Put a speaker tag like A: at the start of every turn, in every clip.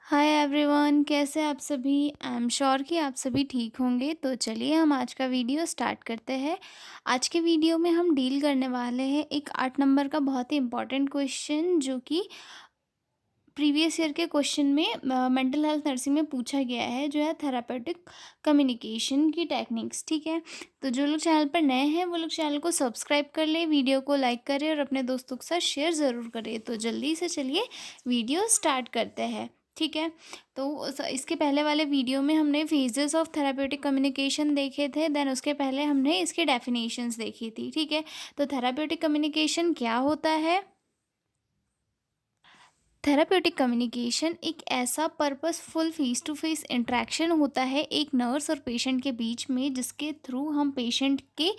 A: Hi everyone, कैसे आप सभी। आई एम श्योर कि आप सभी ठीक होंगे। तो चलिए हम आज का वीडियो स्टार्ट करते हैं। आज के वीडियो में हम डील करने वाले हैं एक 8 नंबर का बहुत ही इम्पोर्टेंट क्वेश्चन, जो कि प्रीवियस ईयर के क्वेश्चन में मेंटल हेल्थ नर्सिंग में पूछा गया है, जो है थेरापेटिक कम्युनिकेशन की टेक्निक्स। ठीक है, तो जो लोग चैनल पर नए हैं वो लोग चैनल को सब्सक्राइब कर ले, वीडियो को लाइक करें और अपने दोस्तों के साथ शेयर ज़रूर करें। तो जल्दी से चलिए वीडियो स्टार्ट करते हैं। ठीक है, तो इसके पहले वाले वीडियो में हमने फेजेस ऑफ थेरापेटिक कम्युनिकेशन देखे थे, देन उसके पहले हमने इसकी डेफिनेशंस देखी थी। ठीक है, तो थेरापेटिक कम्युनिकेशन क्या होता है। थेराप्यूटिक कम्युनिकेशन एक ऐसा purposeful face to face interaction होता है एक नर्स और पेशेंट के बीच में, जिसके थ्रू हम पेशेंट के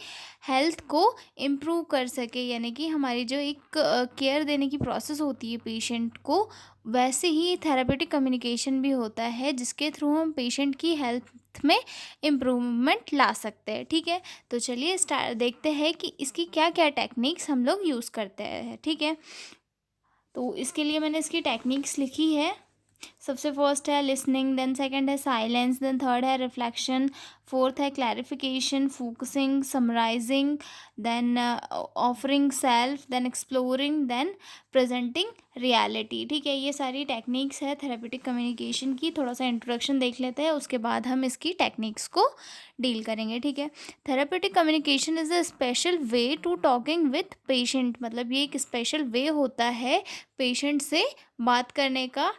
A: हेल्थ को इम्प्रूव कर सके, यानी कि हमारी जो एक केयर देने की प्रोसेस होती है पेशेंट को, वैसे ही थेराप्यूटिक कम्युनिकेशन भी होता है जिसके थ्रू हम पेशेंट की हेल्थ में इम्प्रूवमेंट ला सकते हैं। ठीक है, तो चलिए स्टार्ट देखते हैं कि इसकी क्या क्या टेक्निक्स हम लोग यूज़ करते हैं। ठीक है, तो इसके लिए मैंने इसकी टेक्निक्स लिखी है। सबसे फर्स्ट है लिसनिंग, देन सेकंड है साइलेंस, देन थर्ड है रिफ्लेक्शन, फोर्थ है clarification, focusing, summarising, then offering self, then exploring, then presenting reality. ठीक है, ये सारी टेक्निक्स है थेरेपेटिक कम्युनिकेशन की। थोड़ा सा इंट्रोडक्शन देख लेते हैं, उसके बाद हम इसकी टेक्निक्स को डील करेंगे। ठीक है, therapeutic communication is a special way to talking with patient, मतलब ये एक स्पेशल वे होता है पेशेंट से बात करने का।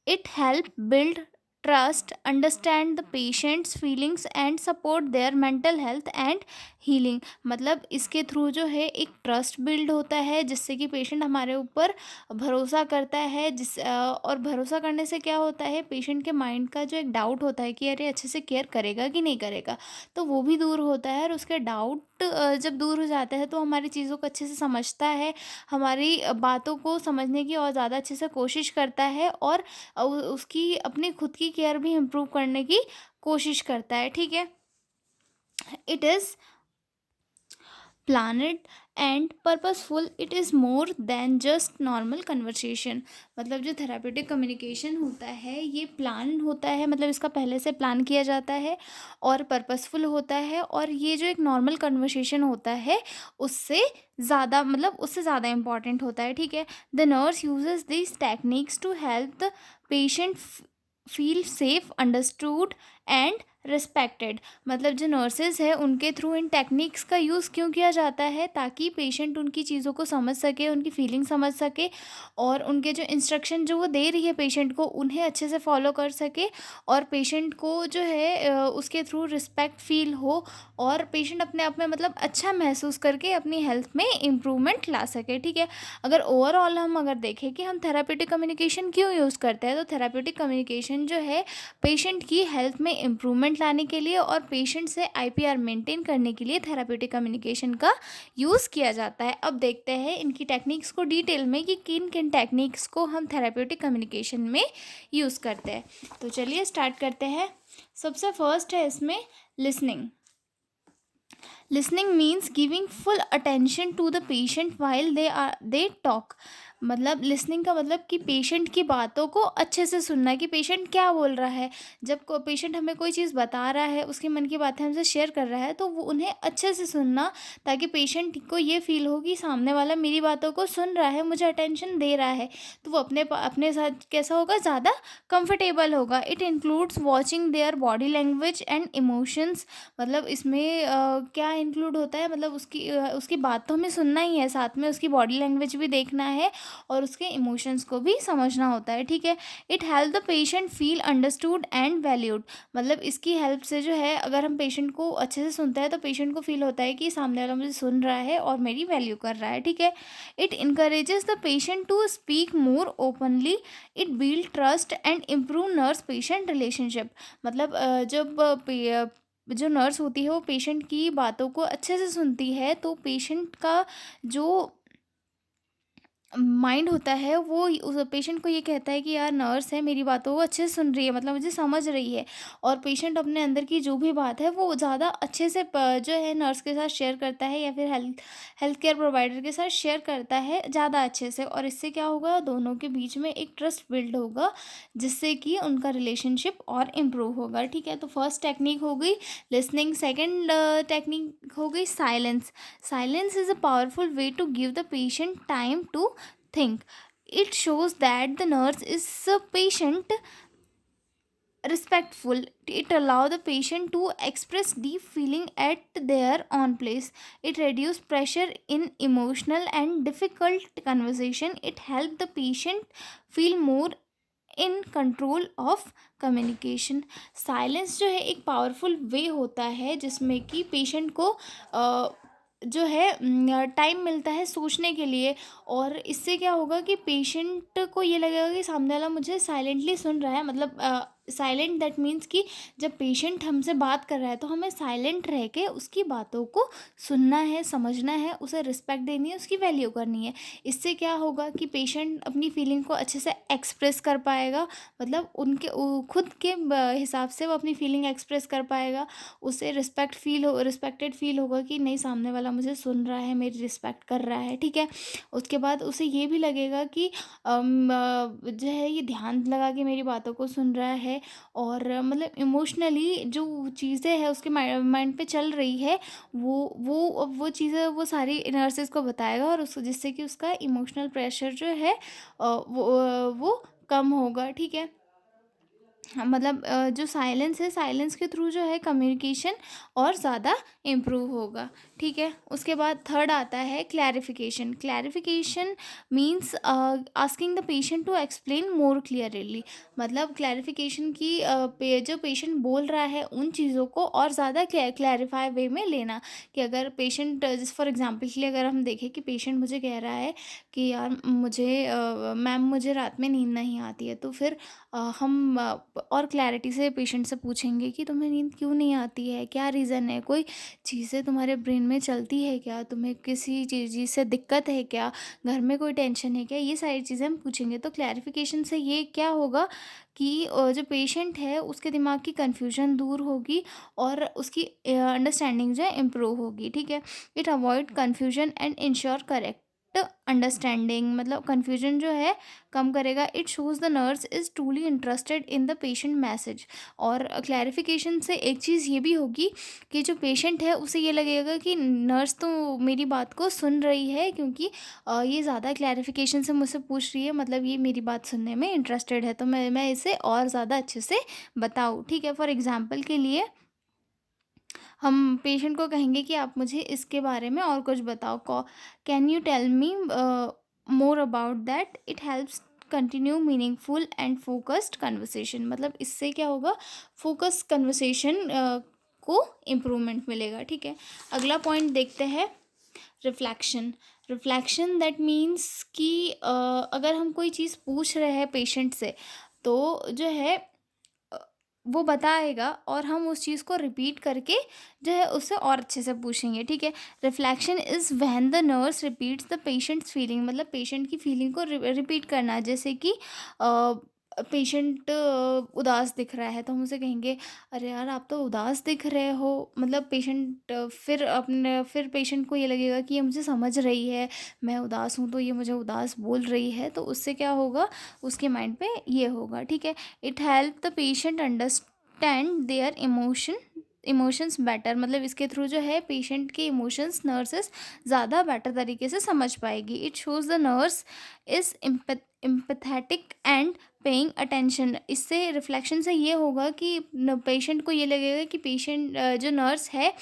A: It help build trust, understand the patient's feelings and support their mental health and healing। मतलब इसके थ्रू जो है एक ट्रस्ट बिल्ड होता है, जिससे कि पेशेंट हमारे ऊपर भरोसा करता है। और भरोसा करने से क्या होता है, पेशेंट के माइंड का जो एक डाउट होता है कि अरे अच्छे से केयर करेगा कि नहीं करेगा, तो वो भी दूर होता है। और उसके डाउट जब दूर हो जाता है तो हमारी चीज़ों को अच्छे से समझता है, हमारी बातों को समझने की और ज़्यादा अच्छे से कोशिश करता है, और उसकी अपनी खुद की केयर भी इम्प्रूव करने की कोशिश करता है। ठीक है, it is planned and purposeful, it is more than just normal conversation. मतलब जो थेरापेटिक कम्युनिकेशन होता है ये प्लान होता है, मतलब इसका पहले से प्लान किया जाता है, और पर्पसफुल होता है, और ये जो एक नॉर्मल कन्वर्सेशन होता है उससे ज़्यादा, मतलब उससे ज़्यादा इम्पॉर्टेंट होता है। ठीक है, the nurse uses this techniques to help the patient feel safe, understood and respected. मतलब जो नर्सेज है उनके थ्रू इन टेक्निक्स का यूज़ क्यों किया जाता है, ताकि पेशेंट उनकी चीज़ों को समझ सके, उनकी फीलिंग समझ सके, और उनके जो इंस्ट्रक्शन जो वो दे रही है पेशेंट को उन्हें अच्छे से फॉलो कर सके, और पेशेंट को जो है उसके थ्रू रिस्पेक्ट फील हो, और पेशेंट अपने आप में मतलब अच्छा महसूस करके अपनी हेल्थ में इम्प्रूवमेंट ला सके। ठीक है, अगर ओवरऑल हम अगर देखें कि हम थेरापेटिक कम्युनिकेशन क्यों यूज़ करते हैं, तो थेरापेटिक कम्युनिकेशन जो है पेशेंट की हेल्थ में इम्प्रूवमेंट लाने के लिए और पेशेंट से आईपीआर मेंटेन करने के लिए थेरापेटिक कम्युनिकेशन का यूज़ किया जाता है। अब देखते हैं इनकी टेक्निक्स को डिटेल में कि किन किन टेक्निक्स को हम थेरापेटिक कम्युनिकेशन में यूज़ करते हैं। तो चलिए स्टार्ट करते हैं। सबसे फर्स्ट है इसमें listening. Listening means giving full attention to the patient while they talk. मतलब लिसनिंग का मतलब कि पेशेंट की बातों को अच्छे से सुनना, कि पेशेंट क्या बोल रहा है। जब पेशेंट हमें कोई चीज़ बता रहा है, उसके मन की बातें हमसे शेयर कर रहा है, तो वो उन्हें अच्छे से सुनना, ताकि पेशेंट को ये फील हो कि सामने वाला मेरी बातों को सुन रहा है, मुझे अटेंशन दे रहा है, तो वो अपने साथ कैसा होगा, ज़्यादा कंफर्टेबल होगा। It includes watching their body language and emotions. मतलब इसमें क्या इंक्लूड होता है, मतलब उसकी बात तो हमें सुनना ही है, साथ में उसकी बॉडी लैंग्वेज भी देखना है और उसके इमोशंस को भी समझना होता है। ठीक है, it help the patient feel understood and valued. मतलब इसकी हेल्प से जो है, अगर हम पेशेंट को अच्छे से सुनते हैं तो पेशेंट को फील होता है कि सामने वाला मुझे सुन रहा है और मेरी वैल्यू कर रहा है। ठीक है, it encourages the patient to speak more openly, it build trust and improve nurse patient relationship. मतलब जो नर्स होती है वो पेशेंट की बातों को अच्छे से सुनती है, तो पेशेंट का जो माइंड होता है वो उस पेशेंट को ये कहता है कि यार नर्स है, मेरी बातों को अच्छे से सुन रही है, मतलब मुझे समझ रही है। और पेशेंट अपने अंदर की जो भी बात है वो ज़्यादा अच्छे से जो है नर्स के साथ शेयर करता है, या फिर हेल्थ हेल्थ केयर प्रोवाइडर के साथ शेयर करता है ज़्यादा अच्छे से। और इससे क्या होगा, दोनों के बीच में एक ट्रस्ट बिल्ड होगा, जिससे कि उनका रिलेशनशिप और इम्प्रूव होगा। ठीक है, तो फर्स्ट टेक्निक हो गई लिसनिंग। सेकेंड टेक्निक हो गई silence. Silence is a powerful way to give the patient time to think. It shows that the nurse is patient respectful. It allows the patient to express deep feeling at their own place. It reduces pressure in emotional and difficult conversation. It helps the patient feel more in control of communication. Silence जो है एक powerful वे होता है जिसमें कि patient को जो है टाइम मिलता है सोचने के लिए। और इससे क्या होगा कि पेशेंट को ये लगेगा कि सामने वाला मुझे साइलेंटली सुन रहा है। मतलब साइलेंट दैट मीन्स कि जब पेशेंट हमसे बात कर रहा है तो हमें साइलेंट रह के उसकी बातों को सुनना है, समझना है, उसे रिस्पेक्ट देनी है, उसकी वैल्यू करनी है। इससे क्या होगा कि पेशेंट अपनी फीलिंग को अच्छे से एक्सप्रेस कर पाएगा। मतलब खुद के हिसाब से वो अपनी फीलिंग एक्सप्रेस कर पाएगा। उसे रिस्पेक्टेड फील होगा कि नहीं, सामने वाला मुझे सुन रहा है, मेरी रिस्पेक्ट कर रहा है। ठीक है, उसके बाद उसे ये भी लगेगा कि जो है ये ध्यान लगा के मेरी बातों को सुन रहा है। और मतलब इमोशनली जो चीज़ें हैं उसके माइंड पे चल रही है, वो चीज़ें वो सारी नर्सेस को बताएगा, और उस जिससे कि उसका इमोशनल प्रेशर जो है वो कम होगा। ठीक है, हाँ, मतलब जो साइलेंस है, साइलेंस के थ्रू जो है कम्युनिकेशन और ज़्यादा इम्प्रूव होगा। ठीक है, उसके बाद थर्ड आता है clarification. Clarification means asking the patient to explain more clearly. मतलब क्लैरिफिकेशन की जो पेशेंट बोल रहा है उन चीज़ों को और ज़्यादा क्लैरिफाई वे में लेना। कि अगर पेशेंट जैसे फॉर एग्जांपल के लिए अगर हम देखें कि पेशेंट मुझे कह रहा है कि यार मैम मुझे रात में नींद नहीं आती है, तो फिर हम और क्लैरिटी से पेशेंट से पूछेंगे कि तुम्हें नींद क्यों नहीं आती है, क्या रीज़न है, कोई चीज़ें तुम्हारे ब्रेन में चलती है क्या, तुम्हें किसी चीज़ से दिक्कत है क्या, घर में कोई टेंशन है क्या, ये सारी चीज़ें हम पूछेंगे। तो क्लैरिफिकेशन से ये क्या होगा कि जो पेशेंट है उसके दिमाग की कन्फ्यूजन दूर होगी, और उसकी अंडरस्टैंडिंग जो है इम्प्रूव होगी। ठीक है, it avoid confusion and ensure correct understanding. मतलब कन्फ्यूजन जो है कम करेगा। It shows the nurse is truly interested in the patient message. और क्लैरिफिकेशन से एक चीज़ ये भी होगी कि जो पेशेंट है उसे ये लगेगा कि नर्स तो मेरी बात को सुन रही है, क्योंकि ये ज़्यादा क्लैरिफिकेशन से मुझसे पूछ रही है, मतलब ये मेरी बात सुनने में इंटरेस्टेड है, तो मैं इसे और ज़्यादा अच्छे से बताऊँ। ठीक है, फॉर एग्जांपल के लिए हम पेशेंट को कहेंगे कि आप मुझे इसके बारे में और कुछ बताओ, can you tell me more about that. It helps continue meaningful and focused conversation. मतलब इससे क्या होगा, फोकस कन्वर्सेशन को इम्प्रूवमेंट मिलेगा। ठीक है, अगला पॉइंट देखते हैं, रिफ्लेक्शन। रिफ्लेक्शन दैट मीन्स कि अगर हम कोई चीज़ पूछ रहे हैं पेशेंट से, तो जो है अ, वो बताएगा और हम उस चीज़ को रिपीट करके जो है उससे और अच्छे से पूछेंगे। ठीक है, reflection is when the nurse repeats the patients feeling. मतलब पेशेंट की फीलिंग को रिपीट करना। जैसे कि पेशेंट उदास दिख रहा है तो हम उसे कहेंगे, अरे यार आप तो उदास दिख रहे हो। मतलब पेशेंट फिर पेशेंट को ये लगेगा कि ये मुझे समझ रही है, मैं उदास हूँ तो ये मुझे उदास बोल रही है, तो उससे क्या होगा, उसके माइंड पे ये होगा। ठीक है, it help the patient understand their emotions better. मतलब इसके थ्रू जो है पेशेंट के इमोशंस नर्सेस ज़्यादा बेटर तरीके से समझ पाएगी। It shows the nurse is empathetic and paying attention. इससे रिफ्लेक्शन से ये होगा कि पेशेंट को ये लगेगा कि पेशेंट जो नर्स है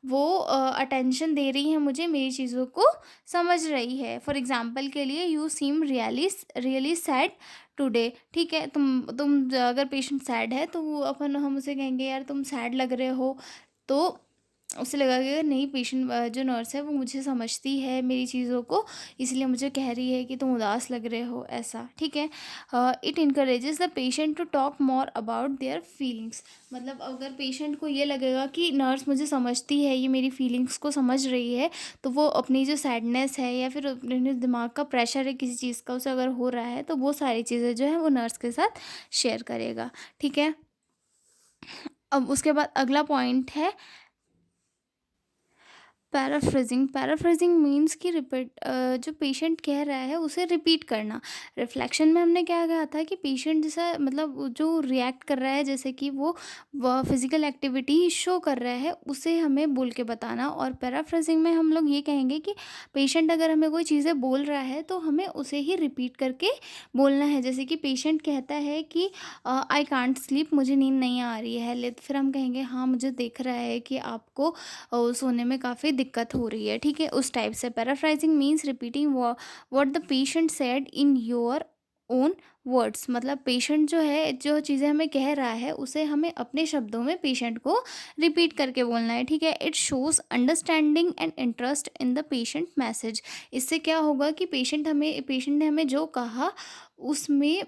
A: वो अटेंशन दे रही है मुझे, मेरी चीज़ों को समझ रही है। फॉर एग्जांपल के लिए, you seem really sad today. ठीक है, अगर पेशेंट सैड है तो वो हम उसे कहेंगे यार तुम सैड लग रहे हो। तो उसे लगा कि नहीं, पेशेंट जो नर्स है वो मुझे समझती है मेरी चीज़ों को, इसलिए मुझे कह रही है कि तुम उदास लग रहे हो, ऐसा, ठीक है। It encourages the patient to talk more about their feelings. मतलब अगर पेशेंट को ये लगेगा कि नर्स मुझे समझती है, ये मेरी फीलिंग्स को समझ रही है, तो वो अपनी जो सैडनेस है या फिर अपने दिमाग का प्रेशर है किसी चीज़ का उसे अगर हो रहा है, तो वो सारी चीज़ें जो है वो नर्स के साथ शेयर करेगा, ठीक है। अब उसके बाद अगला पॉइंट है पैराफ्रेजिंग। पैराफ्रेजिंग मीन्स कि रिपीट, जो पेशेंट कह रहा है उसे रिपीट करना। रिफ्लेक्शन में हमने क्या कहा था कि पेशेंट जैसा मतलब जो रिएक्ट कर रहा है, जैसे कि वो फिजिकल एक्टिविटी शो कर रहा है, उसे हमें बोल के बताना। और पैराफ्रेजिंग में हम लोग ये कहेंगे कि पेशेंट अगर हमें कोई चीज़ें बोल रहा है तो हमें उसे ही रिपीट करके बोलना है। जैसे कि पेशेंट कहता है कि आई कांट स्लीप, मुझे नींद नहीं आ रही है, फिर हम कहेंगे हाँ मुझे दिख रहा है कि आपको सोने में काफ़ी दिक्कत हो रही है, ठीक है, उस टाइप से। Paraphrasing means repeating what the patient said in your own words. मतलब पेशेंट जो है, जो चीज़ें हमें कह रहा है उसे हमें अपने शब्दों में पेशेंट को रिपीट करके बोलना है, ठीक है। It shows understanding and interest in the patient message. इससे क्या होगा कि पेशेंट ने हमें जो कहा उसमें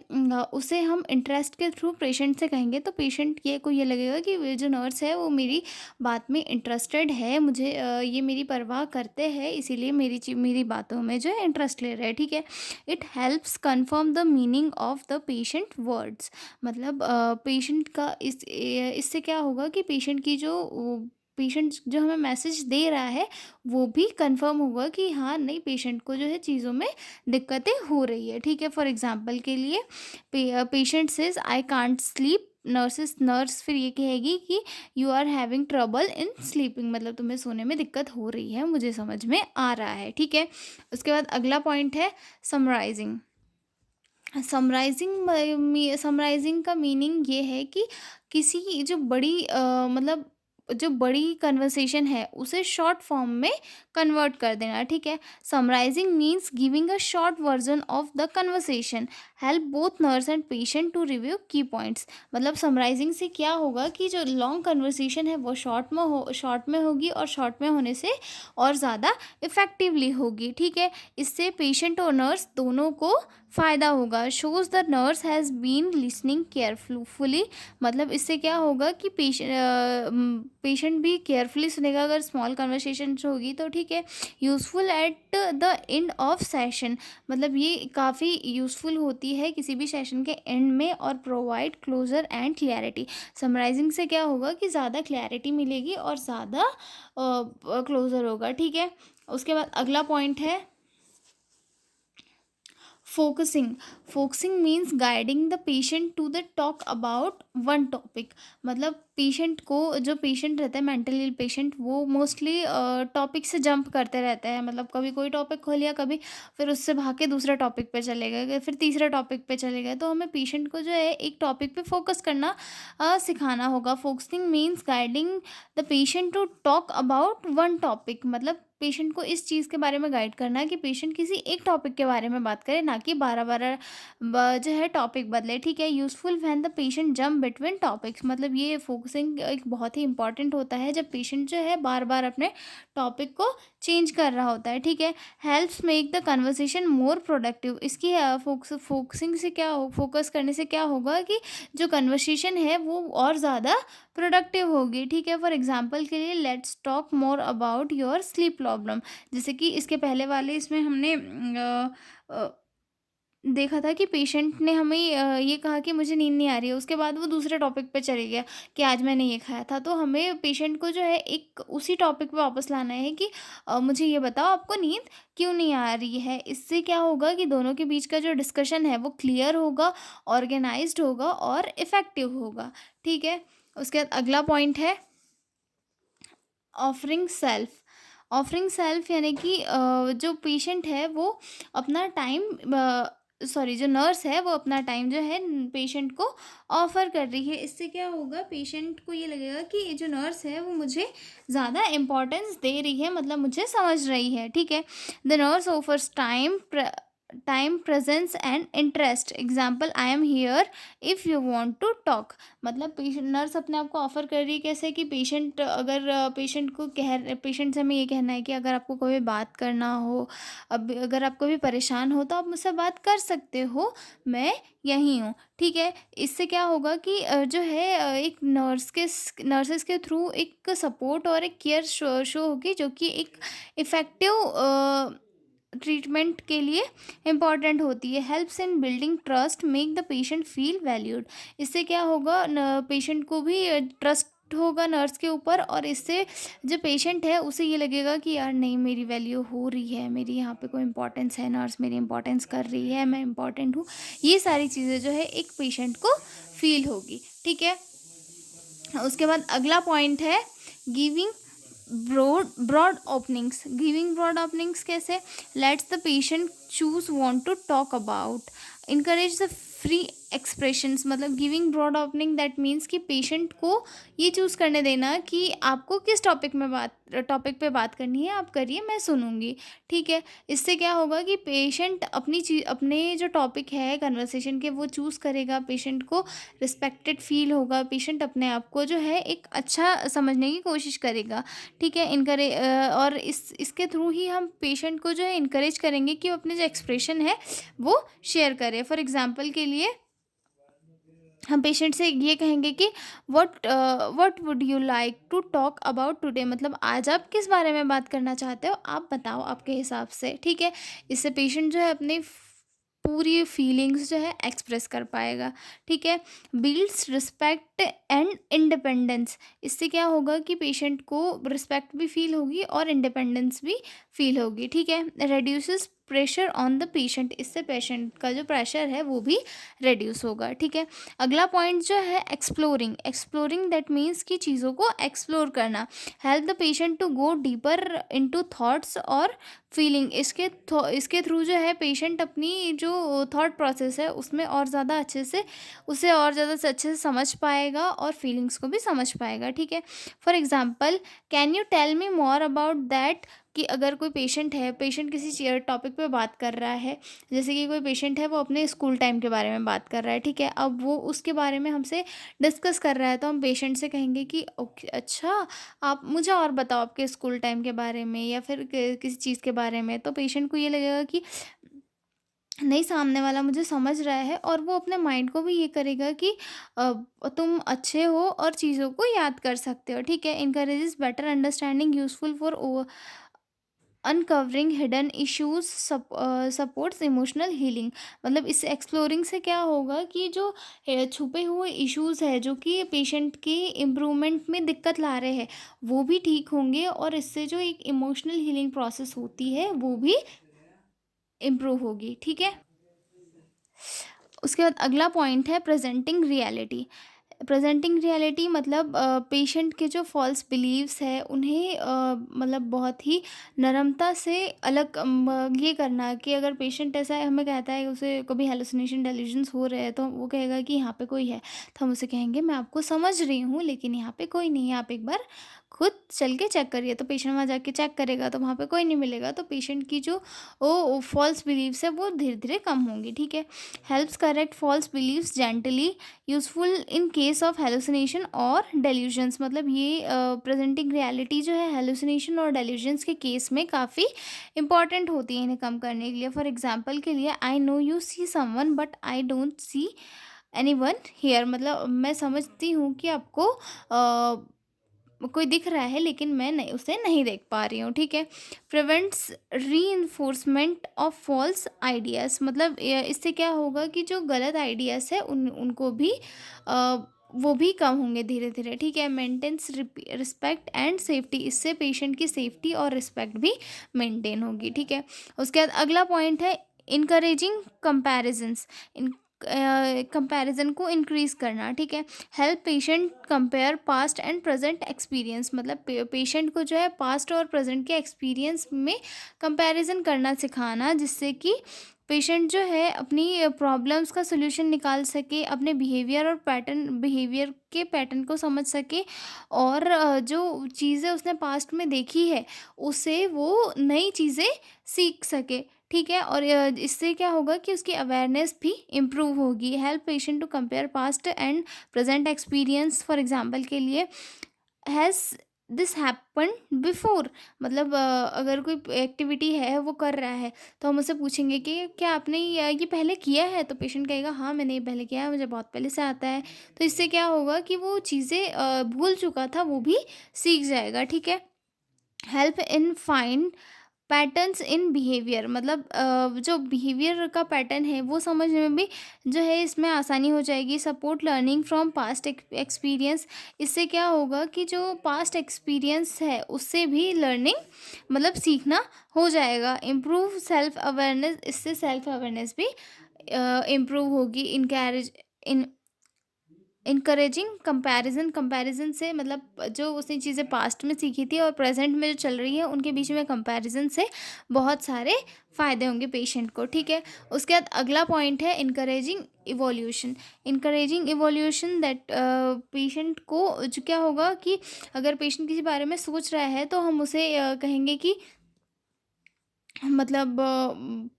A: उसे हम इंटरेस्ट के थ्रू पेशेंट से कहेंगे, तो पेशेंट को ये लगेगा कि वे जो नर्स है वो मेरी बात में इंटरेस्टेड है, मुझे ये मेरी परवाह करते हैं, इसीलिए मेरी बातों में जो है इंटरेस्ट ले रहे हैं, ठीक है। It helps confirm the meaning of the patient words. मतलब पेशेंट का इससे क्या होगा कि पेशेंट जो हमें मैसेज दे रहा है वो भी कंफर्म होगा कि हाँ नहीं, पेशेंट को जो है चीज़ों में दिक्कतें हो रही है, ठीक है। फॉर एग्जांपल के लिए patient says I can't sleep, nurse फिर ये कहेगी कि you are having trouble in sleeping. मतलब तुम्हें सोने में दिक्कत हो रही है, मुझे समझ में आ रहा है, ठीक है। उसके बाद अगला पॉइंट है समराइजिंग। समराइजिंग का मीनिंग ये है कि किसी जो मतलब जो बड़ी कन्वर्सेशन है उसे शॉर्ट फॉर्म में कन्वर्ट कर देना, ठीक है। Summarising means giving a short version of the conversation, help both nurse and patient to review key points. मतलब समराइजिंग से क्या होगा कि जो लॉन्ग कन्वर्सेशन है वो शॉर्ट में होगी, और शॉर्ट में होने से और ज़्यादा इफ़ेक्टिवली होगी, ठीक है। इससे पेशेंट और नर्स दोनों को फ़ायदा होगा। Shows the nurse has been listening carefully. मतलब इससे क्या होगा कि पेशेंट भी केयरफुली सुनेगा अगर स्मॉल कन्वर्सेशन होगी तो, ठीक है। Useful at the end of session. मतलब ये काफ़ी यूज़फुल होती है किसी भी सेशन के एंड में, और provide closure and clarity. Summarising से क्या होगा कि ज़्यादा क्लैरिटी मिलेगी और ज़्यादा क्लोजर होगा, ठीक है। उसके बाद अगला पॉइंट है focusing. Focusing means guiding the patient to the talk about one topic. मतलब जो पेशेंट रहता है मेंटली इल पेशेंट, वो मोस्टली टॉपिक से जंप करते रहते हैं। मतलब कभी कोई टॉपिक खोल लिया, कभी फिर उससे भाग के दूसरे टॉपिक पे चले गए, फिर तीसरे टॉपिक पे चले गए। तो हमें पेशेंट को जो है एक टॉपिक पे फोकस करना सिखाना होगा। Focusing means guiding the patient to talk about one topic. मतलब पेशेंट को इस चीज़ के बारे में गाइड करना है कि पेशेंट किसी एक टॉपिक के बारे में बात करे, ना कि बारह बारह जो है टॉपिक बदले, ठीक है। Useful when the patient jump between topics. मतलब ये फोकसिंग एक बहुत ही इंपॉर्टेंट होता है जब पेशेंट जो है बार बार अपने टॉपिक को चेंज कर रहा होता है, ठीक है। Helps make the conversation more productive. इसकी फोकसिंग से क्या फोकस करने से क्या होगा कि जो कन्वर्सेशन है वो और ज़्यादा प्रोडक्टिव होगी, ठीक है। फॉर एग्जांपल के लिए let's talk more about your sleep problem. जैसे कि इसके पहले वाले इसमें हमने देखा था कि पेशेंट ने हमें ये कहा कि मुझे नींद नहीं आ रही है, उसके बाद वो दूसरे टॉपिक पे चले गया कि आज मैंने ये खाया था। तो हमें पेशेंट को जो है एक उसी टॉपिक पे वापस लाना है कि मुझे ये बताओ आपको नींद क्यों नहीं आ रही है। इससे क्या होगा कि दोनों के बीच का जो डिस्कशन है वो क्लियर होगा, ऑर्गेनाइज्ड होगा और इफ़ेक्टिव होगा, ठीक है। उसके बाद अगला पॉइंट है ऑफरिंग सेल्फ। ऑफरिंग सेल्फ यानी कि जो पेशेंट है वो अपना टाइम सॉरी जो नर्स है वो अपना टाइम जो है पेशेंट को ऑफ़र कर रही है। इससे क्या होगा, पेशेंट को ये लगेगा कि ये जो नर्स है वो मुझे ज़्यादा इम्पोर्टेंस दे रही है, मतलब मुझे समझ रही है, ठीक है। The nurse offers time time, presence and interest. Example, I am here if you want to talk. मतलब पेशेंट, नर्स अपने आप को ऑफर कर रही है कैसे कि पेशेंट, अगर पेशेंट से हमें ये कहना है कि अगर आपको कोई बात करना हो, अब अगर आप कभी परेशान हो तो आप मुझसे बात कर सकते हो, मैं यहीं हूँ। ठीक है, इससे क्या होगा कि जो है एक नर्सेस के थ्रू एक सपोर्ट और एक केयर शो होगी, जो कि एक इफ़ेक्टिव ट्रीटमेंट के लिए इम्पॉर्टेंट होती है। Helps in building trust, make the patient feel valued. इससे क्या होगा, न पेशेंट को भी ट्रस्ट होगा नर्स के ऊपर, और इससे जो पेशेंट है उसे ये लगेगा कि यार नहीं, मेरी वैल्यू हो रही है, मेरी यहाँ पे कोई इंपॉर्टेंस है, नर्स मेरी इंपॉर्टेंस कर रही है, मैं इंपॉर्टेंट हूँ। ये सारी चीज़ें जो है एक पेशेंट को फील होगी। ठीक है, उसके बाद अगला पॉइंट है giving broad openings. Giving broad openings कैसे? Lets the patient choose want to talk about, encourage the free expressions. मतलब giving broad opening that means कि पेशेंट को ये चूज़ करने देना कि आपको किस टॉपिक पे बात करनी है, आप करिए, मैं सुनूंगी। ठीक है, इससे क्या होगा कि पेशेंट अपने जो टॉपिक है कन्वर्सेशन के वो चूज़ करेगा, पेशेंट को रिस्पेक्टेड फील होगा, पेशेंट अपने आप को जो है एक अच्छा समझने की कोशिश करेगा। ठीक है, और इसके थ्रू ही हम पेशेंट को जो है इनकरेज करेंगे कि वो अपने जो एक्सप्रेशन है वो शेयर करे। फॉर एग्जांपल के लिए हम पेशेंट से ये कहेंगे कि what would you like to talk about today. मतलब आज आप किस बारे में बात करना चाहते हो, आप बताओ आपके हिसाब से। ठीक है, इससे पेशेंट जो है अपनी पूरी फीलिंग्स जो है एक्सप्रेस कर पाएगा। ठीक है, बिल्ड्स रिस्पेक्ट एंड इंडिपेंडेंस। इससे क्या होगा कि पेशेंट को रिस्पेक्ट भी फील होगी और इंडिपेंडेंस भी फील होगी। ठीक है, reduces pressure on the patient. इससे पेशेंट का जो प्रेशर है वो भी रिड्यूस होगा। ठीक है, अगला पॉइंट जो है एक्सप्लोरिंग। एक्सप्लोरिंग दैट मीन्स कि चीज़ों को एक्सप्लोर करना। Help the patient to go deeper into thoughts और फीलिंग। इसके थ्रू जो है पेशेंट अपनी जो थॉट प्रोसेस है उसमें और ज़्यादा अच्छे से उसे और ज़्यादा से अच्छे से समझ पाएगा और फीलिंग्स को भी समझ पाएगा। ठीक है, for example, can you tell me more about that. कि अगर कोई पेशेंट है, पेशेंट किसी टॉपिक पे बात कर रहा है, जैसे कि कोई पेशेंट है वो अपने स्कूल टाइम के बारे में बात कर रहा है। ठीक है, अब वो उसके बारे में हमसे डिस्कस कर रहा है, तो हम पेशेंट से कहेंगे कि ओके, अच्छा, आप मुझे और बताओ आपके स्कूल टाइम के बारे में या फिर किसी चीज़ के बारे में। तो पेशेंट को ये लगेगा कि नहीं, सामने वाला मुझे समझ रहा है, और वो अपने माइंड को भी ये करेगा कि अ, तुम अच्छे हो और चीज़ों को याद कर सकते हो। ठीक है, encourages better understanding, useful for uncovering hidden issues, supports emotional healing. मतलब इस एक्सप्लोरिंग से क्या होगा कि जो छुपे हुए इश्यूज है जो कि पेशेंट के इम्प्रूवमेंट में दिक्कत ला रहे हैं, वो भी ठीक होंगे, और इससे जो एक इमोशनल हीलिंग प्रोसेस होती है वो भी इम्प्रूव होगी। ठीक है, उसके बाद अगला पॉइंट है प्रेजेंटिंग रियलिटी। प्रेजेंटिंग रियलिटी मतलब पेशेंट के जो फॉल्स बिलीव्स है उन्हें मतलब बहुत ही नरमता से अलग ये करना कि अगर पेशेंट ऐसा है, हमें कहता है उसे कभी हेलुसिनेशन डेल्यूजन्स हो रहे हैं, तो वो कहेगा कि यहाँ पे कोई है, तो हम उसे कहेंगे मैं आपको समझ रही हूँ लेकिन यहाँ पे कोई नहीं है, आप एक बार खुद चल के चेक करिए। तो पेशेंट वहाँ जाके चेक करेगा तो वहाँ पे कोई नहीं मिलेगा, तो पेशेंट की जो वो फॉल्स बिलीव्स है वो धीरे धीरे कम होंगी। ठीक है, helps correct false believes gently, useful in case of hallucination और डेल्यूजन्स। मतलब ये प्रेजेंटिंग रियलिटी जो है हेलुसिनेशन और डेल्यूजन्स के केस में काफ़ी इंपॉर्टेंट होती है इन्हें कम करने के लिए। फॉर एग्जांपल के लिए, I know you see someone but I don't see anyone here. मतलब मैं समझती हूँ कि आपको कोई दिख रहा है लेकिन मैं नहीं, उसे नहीं देख पा रही हूँ। ठीक है, प्रिवेंट्स री ऑफ फॉल्स आइडियाज़। मतलब इससे क्या होगा कि जो गलत आइडियाज़ है उनको भी वो भी कम होंगे धीरे धीरे। ठीक है, मेंटेन्स रिस्पेक्ट एंड सेफ्टी। इससे पेशेंट की सेफ्टी और रिस्पेक्ट भी मेंटेन होगी। ठीक है, उसके बाद अगला पॉइंट है इनकरेजिंग कंपैरिजन्स। कंपैरिजन को इंक्रीज करना। ठीक है, help patient compare past and present experience. मतलब पेशेंट को जो है पास्ट और प्रेजेंट के एक्सपीरियंस में कंपैरिजन करना सिखाना, जिससे कि पेशेंट जो है अपनी प्रॉब्लम्स का सोल्यूशन निकाल सके, अपने बिहेवियर के पैटर्न को समझ सके, और जो चीज़ें उसने पास्ट में देखी है उसे वो नई चीज़ें सीख सके। ठीक है। और इससे क्या होगा कि उसकी अवेयरनेस भी इम्प्रूव होगी। Help patient to compare past and present experience. For example के लिए, हैज़ दिस हैपन बिफोर, मतलब अगर कोई एक्टिविटी है वो कर रहा है, तो हम उससे पूछेंगे कि क्या आपने ये पहले किया है, तो पेशेंट कहेगा हाँ मैंने ये पहले किया है, मुझे बहुत पहले से आता है। तो इससे क्या होगा कि वो चीज़ें भूल चुका था वो भी सीख जाएगा। ठीक है। Help in find patterns in behaviour, मतलब जो बिहेवियर का पैटर्न है वो समझने में भी जो है इसमें आसानी हो जाएगी। Support learning from past experience. इससे क्या होगा कि जो पास्ट एक्सपीरियंस है उससे भी लर्निंग, मतलब सीखना हो जाएगा। Improve self awareness. इससे सेल्फ अवेयरनेस भी इम्प्रूव होगी। इनकैरेज इन इनकरेजिंग कंपैरिजन। कंपैरिजन से मतलब जो उसने चीज़ें पास्ट में सीखी थी और प्रेजेंट में जो चल रही है उनके बीच में कंपैरिजन से बहुत सारे फ़ायदे होंगे पेशेंट को। ठीक है। उसके बाद अगला पॉइंट है encouraging evolution. Encouraging evolution that patient को जो क्या होगा कि अगर पेशेंट किसी बारे में सोच रहा है तो हम उसे कहेंगे कि मतलब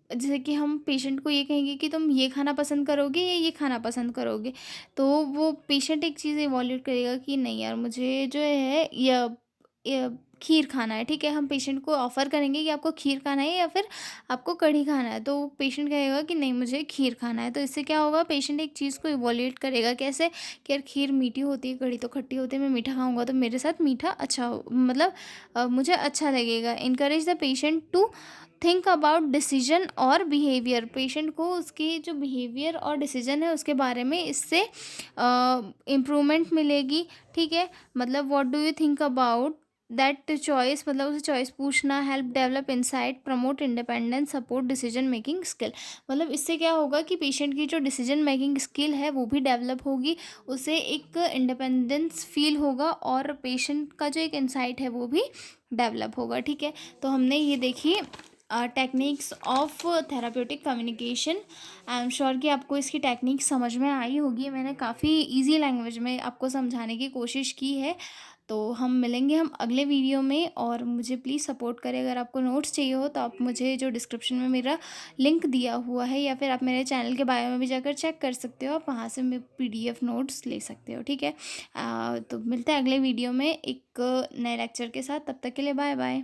A: जैसे कि हम पेशेंट को ये कहेंगे कि तुम ये खाना पसंद करोगे या ये खाना पसंद करोगे, तो वो पेशेंट एक चीज़ इवॉल्यूट करेगा कि नहीं यार मुझे जो है या खीर खाना है। ठीक है। हम पेशेंट को ऑफ़र करेंगे कि आपको खीर खाना है या फिर आपको कढ़ी खाना है, तो पेशेंट कहेगा कि नहीं मुझे खीर खाना है। तो इससे क्या होगा, पेशेंट एक चीज़ को इवॉल्यूट करेगा कैसे कि यार खीर मीठी होती है, कढ़ी तो खट्टी होती है, मैं मीठा खाऊंगा तो मेरे साथ मीठा अच्छा मतलब मुझे अच्छा लगेगा। Encourage the patient to think about decision और बिहेवियर। पेशेंट को उसकी जो बिहेवियर और डिसीजन है उसके बारे में इससे इम्प्रूवमेंट मिलेगी। ठीक है। मतलब what do you think about that choice, मतलब उसे चॉइस पूछना। Help develop insight, promote independence, support decision making skill. मतलब इससे क्या होगा कि पेशेंट की जो डिसीजन मेकिंग स्किल है वो भी डेवलप होगी, उसे एक इंडिपेंडेंस फील होगा और पेशेंट का जो एक इंसाइट है वो भी डेवलप होगा। ठीक है। तो हमने ये देखिए techniques of therapeutic communication. I am sure कि आपको इसकी टेक्निक समझ में आई होगी। मैंने काफ़ी इजी लैंग्वेज में आपको समझाने की कोशिश की है। तो हम मिलेंगे हम अगले वीडियो में, और मुझे प्लीज़ सपोर्ट करें। अगर आपको नोट्स चाहिए हो तो आप मुझे जो डिस्क्रिप्शन में मेरा लिंक दिया हुआ है या फिर आप मेरे चैनल के बायो में भी जाकर चेक कर सकते हो, आप वहाँ से मैं PDF नोट्स ले सकते हो। ठीक है। तो मिलते हैं अगले वीडियो में एक नए लेक्चर के साथ। तब तक के लिए बाय बाय।